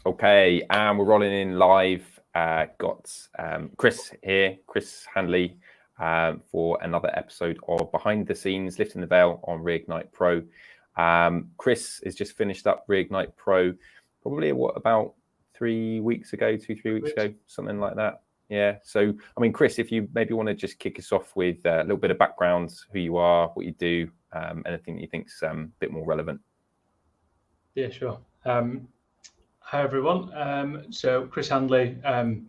Okay, and we're rolling in live. Got Chris here, Chris Handley, for another episode of Behind the Scenes, Lifting the Veil on Reignite Pro. Chris has just finished up Reignite Pro, probably about 3 weeks ago, 3 weeks ago, something like that. Yeah. So, I mean, Chris, if you maybe want to just kick us off with a little bit of background, who you are, what you do, anything that you think's a bit more relevant. Yeah, sure. Hi, everyone. So Chris Handley, you can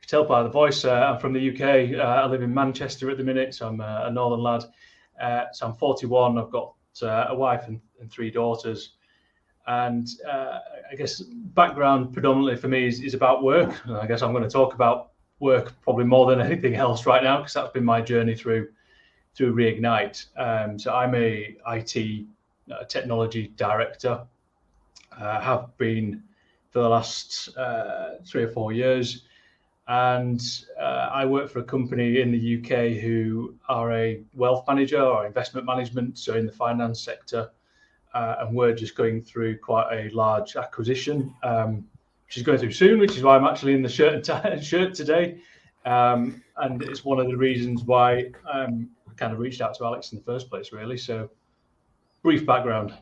tell by the voice, I'm from the UK. I live in Manchester at the minute, so I'm a northern lad. So I'm 41. I've got a wife and 3 daughters. And I guess background predominantly for me is about work. And I guess I'm going to talk about work probably more than anything else right now, because that's been my journey through Reignite. So I'm a IT technology director. Have been for the last 3 or 4 years, and I work for a company in the UK who are a wealth manager or investment management, so in the finance sector, and we're just going through quite a large acquisition, which is going through soon, which is why I'm actually in the shirt today, and it's one of the reasons why I kind of reached out to Alex in the first place, really. So brief background.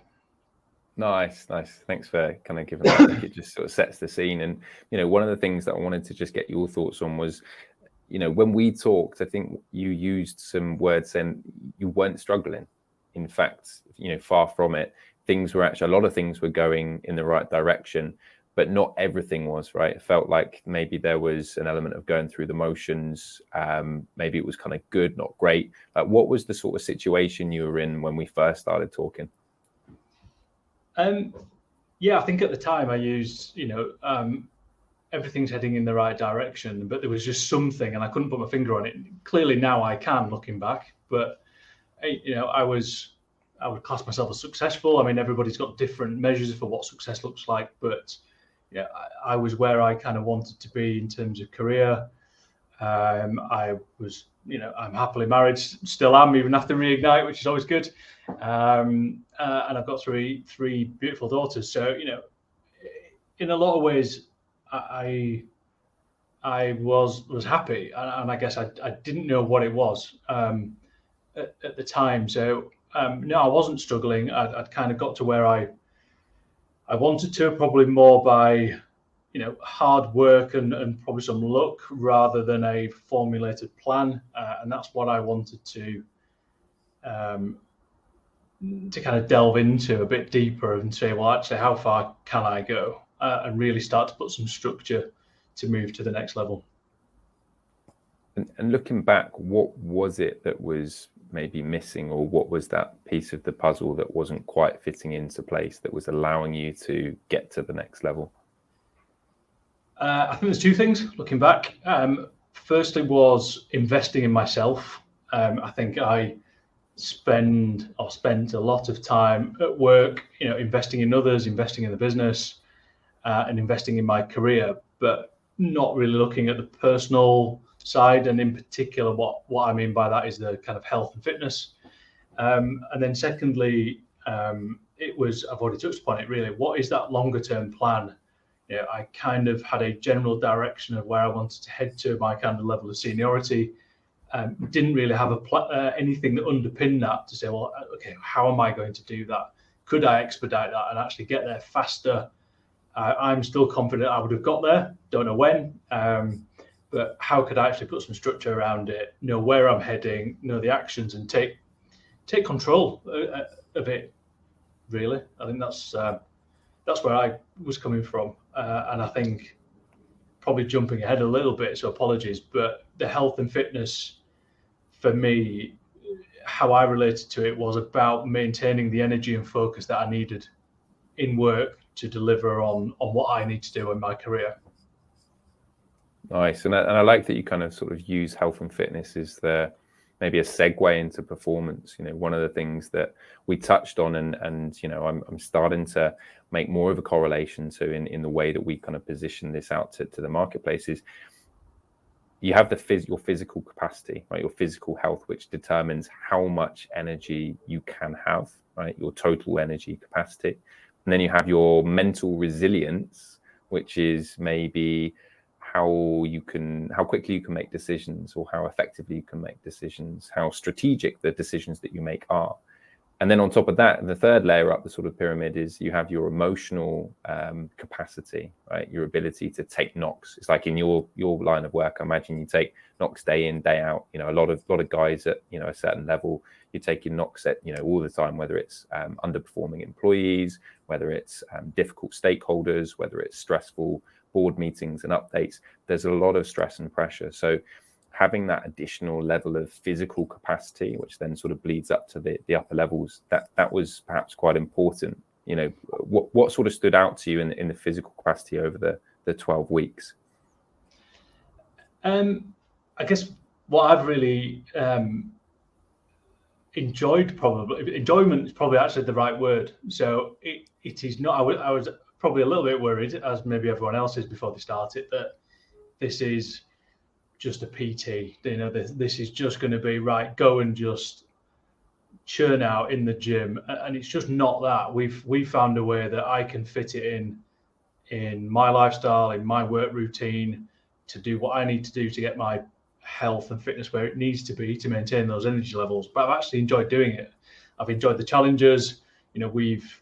Nice. Thanks for kind of giving that. I think it just sort of sets the scene. And, one of the things that I wanted to just get your thoughts on was, when we talked, I think you used some words saying you weren't struggling. In fact, far from it. Things were actually, a lot of things were going in the right direction, but not everything was, right? It felt like maybe there was an element of going through the motions. Maybe it was kind of good, not great. Like, what was the sort of situation you were in when we first started talking? Yeah, I think at the time I used, everything's heading in the right direction, but there was just something and I couldn't put my finger on it. Clearly now I can, looking back, but I would class myself as successful. I mean, everybody's got different measures for what success looks like, but yeah, I was where I kind of wanted to be in terms of career. I was, I'm happily married, still am, even after Reignite, which is always good. And I've got three beautiful daughters. So, in a lot of ways, I was happy, and I guess I didn't know what it was at the time. So no, I wasn't struggling. I'd kind of got to where I wanted to, probably more by hard work and probably some luck rather than a formulated plan, and that's what I wanted to kind of delve into a bit deeper and say, well, actually, how far can I go, and really start to put some structure to move to the next level. And looking back, what was it that was maybe missing, or what was that piece of the puzzle that wasn't quite fitting into place that was allowing you to get to the next level? I think there's 2 things looking back. Firstly was investing in myself. I think I spent a lot of time at work, investing in others, investing in the business, and investing in my career, but not really looking at the personal side. And in particular, what I mean by that is the kind of health and fitness. And then secondly, it was, I've already touched upon it really, what is that longer term plan? I kind of had a general direction of where I wanted to head to, my kind of level of seniority. Didn't really have anything that underpinned that to say, well, okay, how am I going to do that? Could I expedite that and actually get there faster? I'm still confident I would have got there. Don't know when, but how could I actually put some structure around it, know where I'm heading, know the actions, and take control of it. Really, I think that's where I was coming from, and I think probably jumping ahead a little bit, so apologies, but the health and fitness for me, how I related to it was about maintaining the energy and focus that I needed in work to deliver on what I need to do in my career. Nice. And I like that you kind of sort of use health and fitness as maybe a segue into performance. One of the things that we touched on, and I'm starting to make more of a correlation to in the way that we kind of position this out to the marketplace is you have your physical capacity, right? Your physical health, which determines how much energy you can have, right? Your total energy capacity. And then you have your mental resilience, which is maybe how quickly you can make decisions, or how effectively you can make decisions, how strategic the decisions that you make are. And then on top of that, the third layer up the sort of pyramid is you have your emotional capacity, right? Your ability to take knocks. It's like in your line of work, I imagine you take knocks day in, day out. You know, a lot of guys at, you know, a certain level, you're taking knocks at, you know, all the time, whether it's underperforming employees, whether it's difficult stakeholders, whether it's stressful board meetings and updates. There's a lot of stress and pressure. So having that additional level of physical capacity, which then sort of bleeds up to the upper levels, that was perhaps quite important. You know, what sort of stood out to you in the physical capacity over the 12 weeks? I guess what I've really enjoyed, enjoyment is probably actually the right word. So it is not, I was probably a little bit worried, as maybe everyone else is before they started, that this is just a PT, you know, this is just going to be right, go and just churn out in the gym, and it's just not that. We've found a way that I can fit it in my lifestyle, in my work routine, to do what I need to do to get my health and fitness where it needs to be to maintain those energy levels. But I've actually enjoyed doing it. I've enjoyed the challenges. You know, we've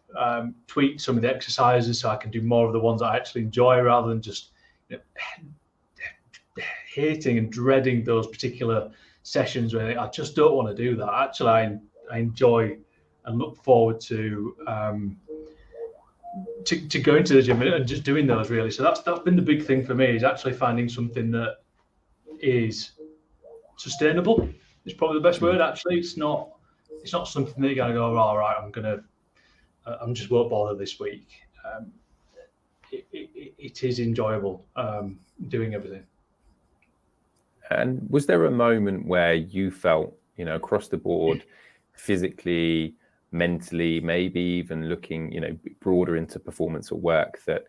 tweaked some of the exercises so I can do more of the ones I actually enjoy, rather than just, you know, hating and dreading those particular sessions where I just don't want to do that. Actually, I enjoy and look forward to going to the gym and just doing those, really. So that's been the big thing for me, is actually finding something that is sustainable. It's probably the best word. Actually, it's not something that you're gonna go, all right, I'm just won't bother this week. It is enjoyable doing everything. And was there a moment where you felt, you know, across the board, physically, mentally, maybe even looking, you know, broader into performance at work, that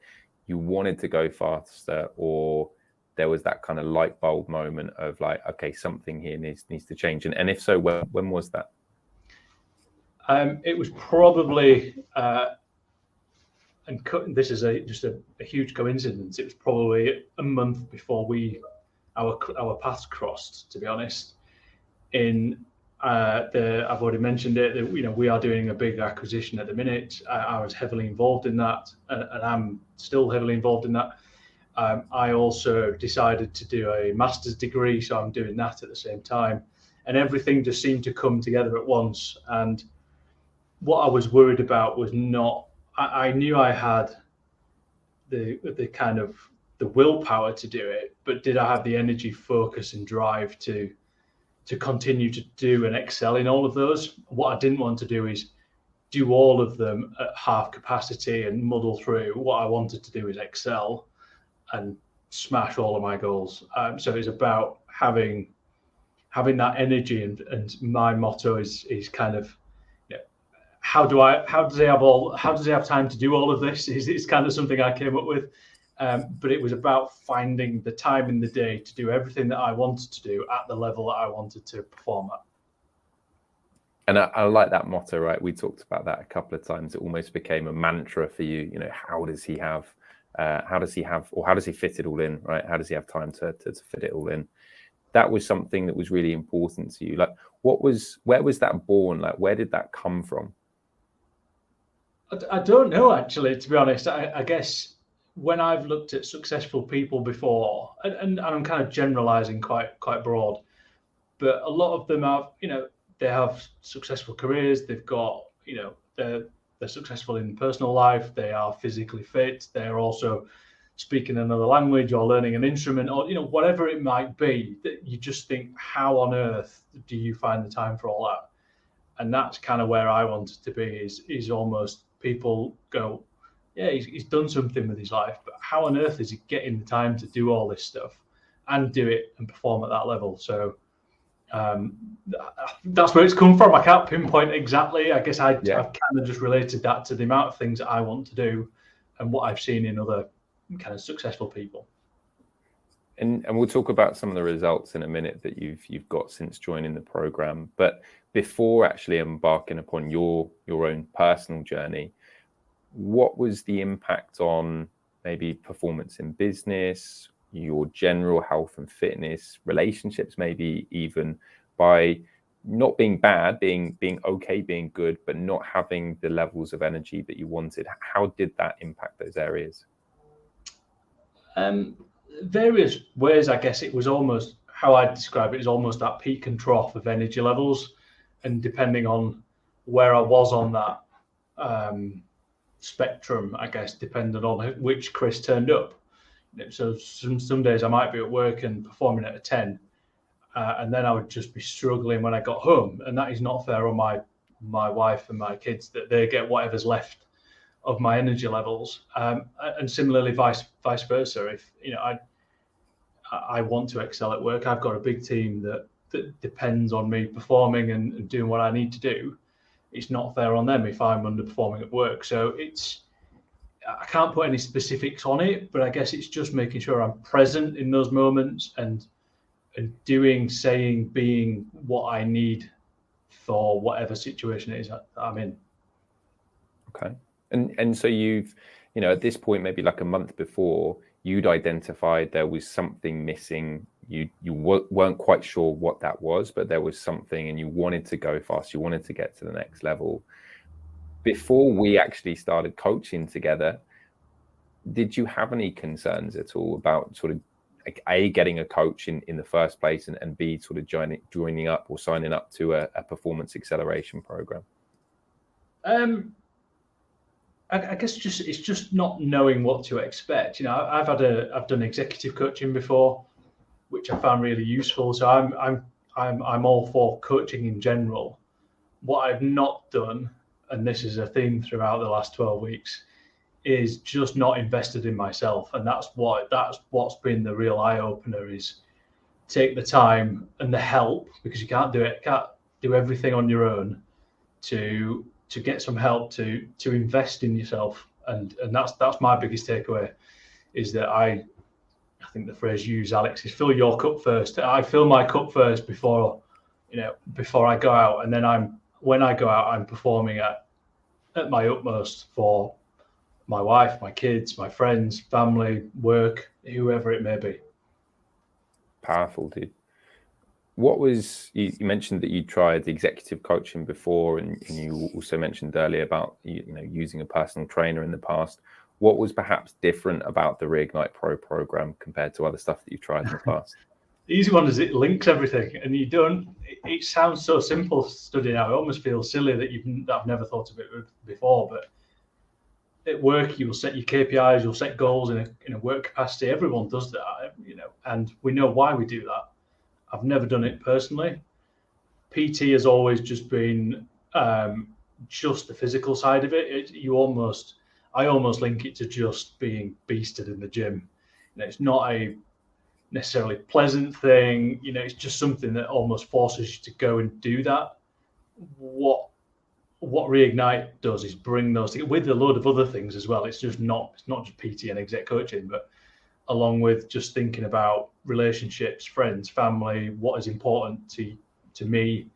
you wanted to go faster, or there was that kind of light bulb moment of like, okay, something here needs to change? And if so, when was that? It was probably, and this is just a huge coincidence, it was probably a month before our paths crossed, to be honest. I've already mentioned it, that, you know, we are doing a big acquisition at the minute. I was heavily involved in that, and I'm still heavily involved in that. I also decided to do a master's degree, so I'm doing that at the same time, and everything just seemed to come together at once. And what I was worried about was not, I knew I had the kind of the willpower to do it, but did I have the energy, focus, and drive to continue to do and excel in all of those? What I didn't want to do is do all of them at half capacity and muddle through. What I wanted to do is excel and smash all of my goals. So it's about having that energy, and my motto is kind of, you know, how does he have time to do all of this? It's kind of something I came up with. But it was about finding the time in the day to do everything that I wanted to do at the level that I wanted to perform at. And I like that motto, right? We talked about that a couple of times. It almost became a mantra for you. You know, how does he fit it all in, right? How does he have time to fit it all in? That was something that was really important to you. Like, where was that born? Like, where did that come from? I don't know, actually, to be honest. I guess when I've looked at successful people before, and I'm kind of generalizing quite broad, but a lot of them have, you know, they have successful careers. They've got, you know, they're successful in personal life. They are physically fit. They're also speaking another language or learning an instrument, or, you know, whatever it might be, that you just think, how on earth do you find the time for all that? And that's kind of where I wanted to be, is almost people go, yeah, he's done something with his life, but how on earth is he getting the time to do all this stuff and do it and perform at that level? So that's where it's come from. I can't pinpoint exactly. I guess I've kind of just related that to the amount of things that I want to do and what I've seen in other kind of successful people. And we'll talk about some of the results in a minute that you've got since joining the program. But before actually embarking upon your own personal journey, what was the impact on maybe performance in business, your general health and fitness, relationships, maybe even by not being bad, being okay, being good, but not having the levels of energy that you wanted? How did that impact those areas? Various ways. I guess it was almost, how I describe it is almost that peak and trough of energy levels, and depending on where I was on that spectrum, I guess, depended on which Chris turned up. So some days I might be at work and performing at a 10, and then I would just be struggling when I got home, and that is not fair on my wife and my kids, that they get whatever's left of my energy levels, and similarly vice versa. If I want to excel at work, I've got a big team that depends on me performing and doing what I need to do. It's not fair on them if I'm underperforming at work. So I can't put any specifics on it, but I guess it's just making sure I'm present in those moments and doing, saying, being what I need for whatever situation it is that I'm in. Okay. And so you've, at this point, maybe like a month before, you'd identified there was something missing. You weren't quite sure what that was, but there was something, and you wanted to go fast. You wanted to get to the next level. Before we actually started coaching together, did you have any concerns at all about sort of A, getting a coach in the first place, and B, sort of joining up or signing up to a performance acceleration program? I guess it's just not knowing what to expect. I've done executive coaching before, which I found really useful. So I'm all for coaching in general. What I've not done, and this is a theme throughout the last 12 weeks, is just not invested in myself. And that's what's been the real eye opener, is take the time and the help, because you can't do everything on your own, to get some help to invest in yourself. And that's my biggest takeaway, is that I think the phrase you use, Alex, is fill your cup first. I fill my cup first before I go out, and then when I go out, I'm performing at my utmost for my wife, my kids, my friends, family, work, whoever it may be. Powerful, dude. You mentioned that you tried executive coaching before, and you also mentioned earlier about using a personal trainer in the past. What was perhaps different about the Reignite Pro program compared to other stuff that you've tried in the past? The easy one is it links everything, and it sounds so simple studying out. It almost feels silly that I've never thought of it before, but at work, you'll set your KPIs, you'll set goals in a work capacity. Everyone does that, and we know why we do that. I've never done it personally. PT has always just been just the physical side of it. I almost link it to just being beasted in the gym. It's not a necessarily pleasant thing. It's just something that almost forces you to go and do that. What Reignite does is bring those together with a load of other things as well. It's not just PT and exec coaching, but along with just thinking about relationships, friends, family, what is important to me,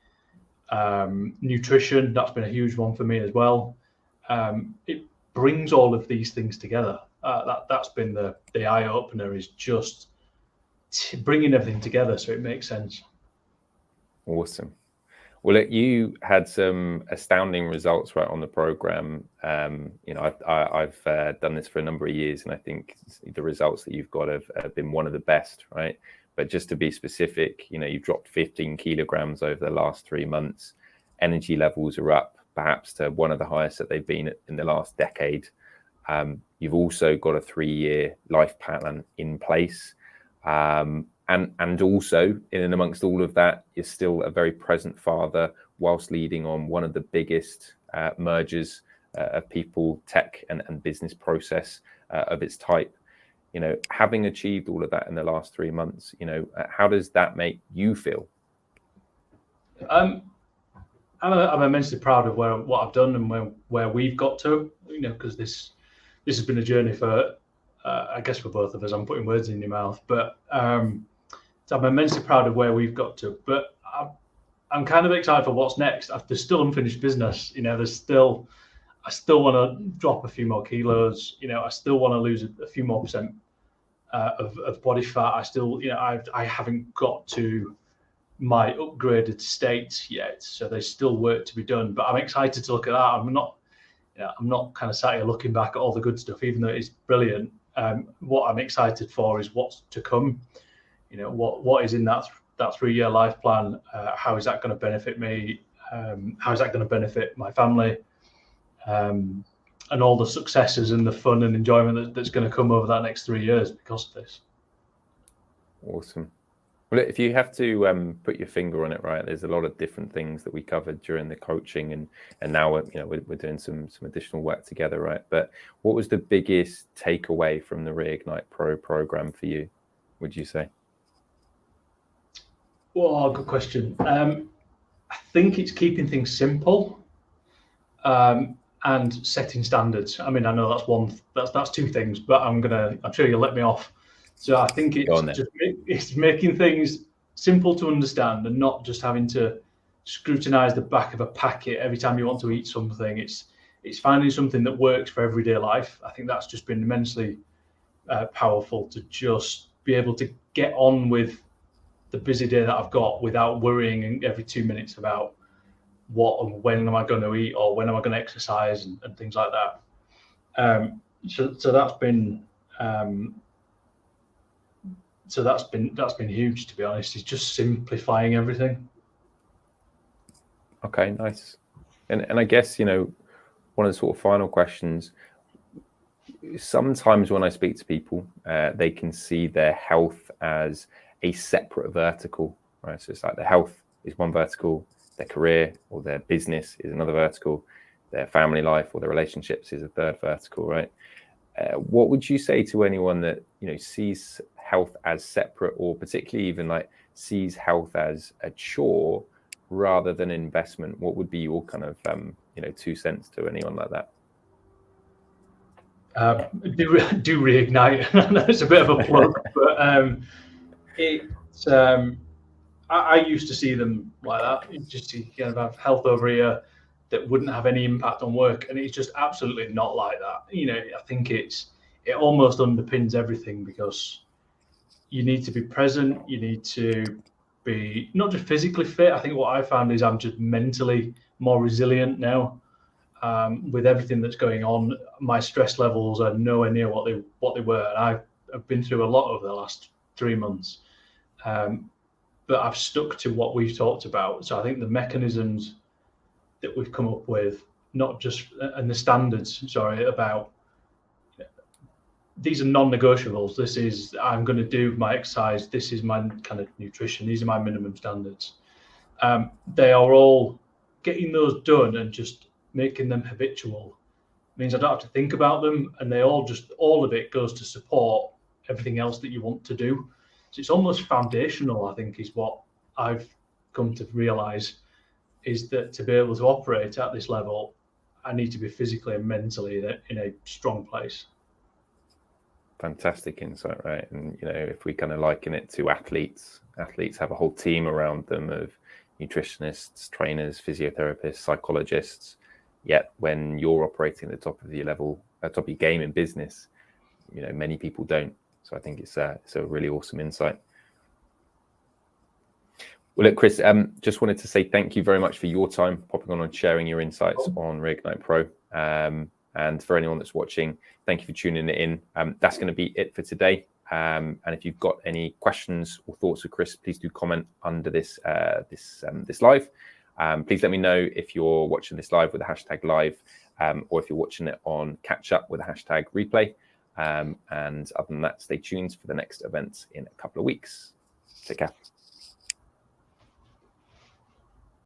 nutrition, that's been a huge one for me as well. It brings all of these things together. That's been the eye opener, is just bringing everything together so it makes sense. Awesome. Well, you had some astounding results right on the program. I've done this for a number of years, and I think the results that you've got have been one of the best, right? But just to be specific, you've dropped 15 kilograms over the last 3 months. Energy levels are up, perhaps to one of the highest that they've been in the last decade. You've also got a 3-year life plan in place. And also, in and amongst all of that, you're still a very present father, whilst leading on one of the biggest mergers of people, tech, and business process of its type. Having achieved all of that in the last 3 months, how does that make you feel? I'm immensely proud of what I've done and where we've got to. Because this has been a journey for, I guess, for both of us. I'm putting words in your mouth, but. So I'm immensely proud of where we've got to, but I'm kind of excited for what's next. There's still unfinished business. There's still I still want to drop a few more kilos. I still want to lose a few more percent of body fat. I still, I haven't got to my upgraded state yet, so there's still work to be done. But I'm excited to look at that. I'm not kind of sat here looking back at all the good stuff, even though it is brilliant. What I'm excited for is what's to come. What is in that 3-year life plan? How is that going to benefit me? How is that going to benefit my family? And all the successes and the fun and enjoyment that's going to come over that next 3 years because of this. Awesome. Well, if you have to put your finger on it, right, there's a lot of different things that we covered during the coaching, and now we're doing some additional work together, right? But what was the biggest takeaway from the Reignite Pro program for you, would you say? Well, good question. I think it's keeping things simple and setting standards. I mean, I know that's two things, but I'm sure you'll let me off. So I think it's making things simple to understand and not just having to scrutinize the back of a packet every time you want to eat something. It's finding something that works for everyday life. I think that's just been immensely powerful to just be able to get on with the busy day that I've got without worrying every 2 minutes about what and when am I going to eat or when am I going to exercise and things like that. So that's been that's been huge, to be honest. It's just simplifying everything. Okay, nice. And I guess, one of the sort of final questions, sometimes when I speak to people, they can see their health as a separate vertical, right? So it's like their health is one vertical, their career or their business is another vertical, their family life or their relationships is a third vertical, right? What would you say to anyone that sees health as separate, or particularly even like sees health as a chore rather than investment? What would be your kind of 2 cents to anyone like that? Do Reignite. I know it's a bit of a plug, but I used to see them like that. Just to kind of have health over here that wouldn't have any impact on work, and it's just absolutely not like that. I think it almost underpins everything, because you need to be present. You need to be not just physically fit. I think what I found is I'm just mentally more resilient now. With everything that's going on, my stress levels are nowhere near what they were. And I've been through a lot over the last 3 months, but I've stuck to what we've talked about. So I think the mechanisms that we've come up with, not just and the standards, about these are non-negotiables. This is, I'm going to do my exercise. This is my kind of nutrition. These are my minimum standards. They are all getting those done and just making them habitual means I don't have to think about them, and all of it goes to support everything else that you want to do. So it's almost foundational, I think, is what I've come to realize, is that to be able to operate at this level, I need to be physically and mentally in a strong place. Fantastic insight, right? And if we kind of liken it to athletes have a whole team around them of nutritionists, trainers, physiotherapists, psychologists. Yet when you're operating at the top of your level, top of your game in business, many people don't. So I think it's a really awesome insight. Well, look, Chris, just wanted to say thank you very much for your time popping on and sharing your insights on Reignite Pro. And for anyone that's watching, thank you for tuning in. That's going to be it for today. And if you've got any questions or thoughts with Chris, please do comment under this live. Please let me know if you're watching this live with the hashtag live, or if you're watching it on catch up with the hashtag replay. And other than that, stay tuned for the next event in a couple of weeks. Take care.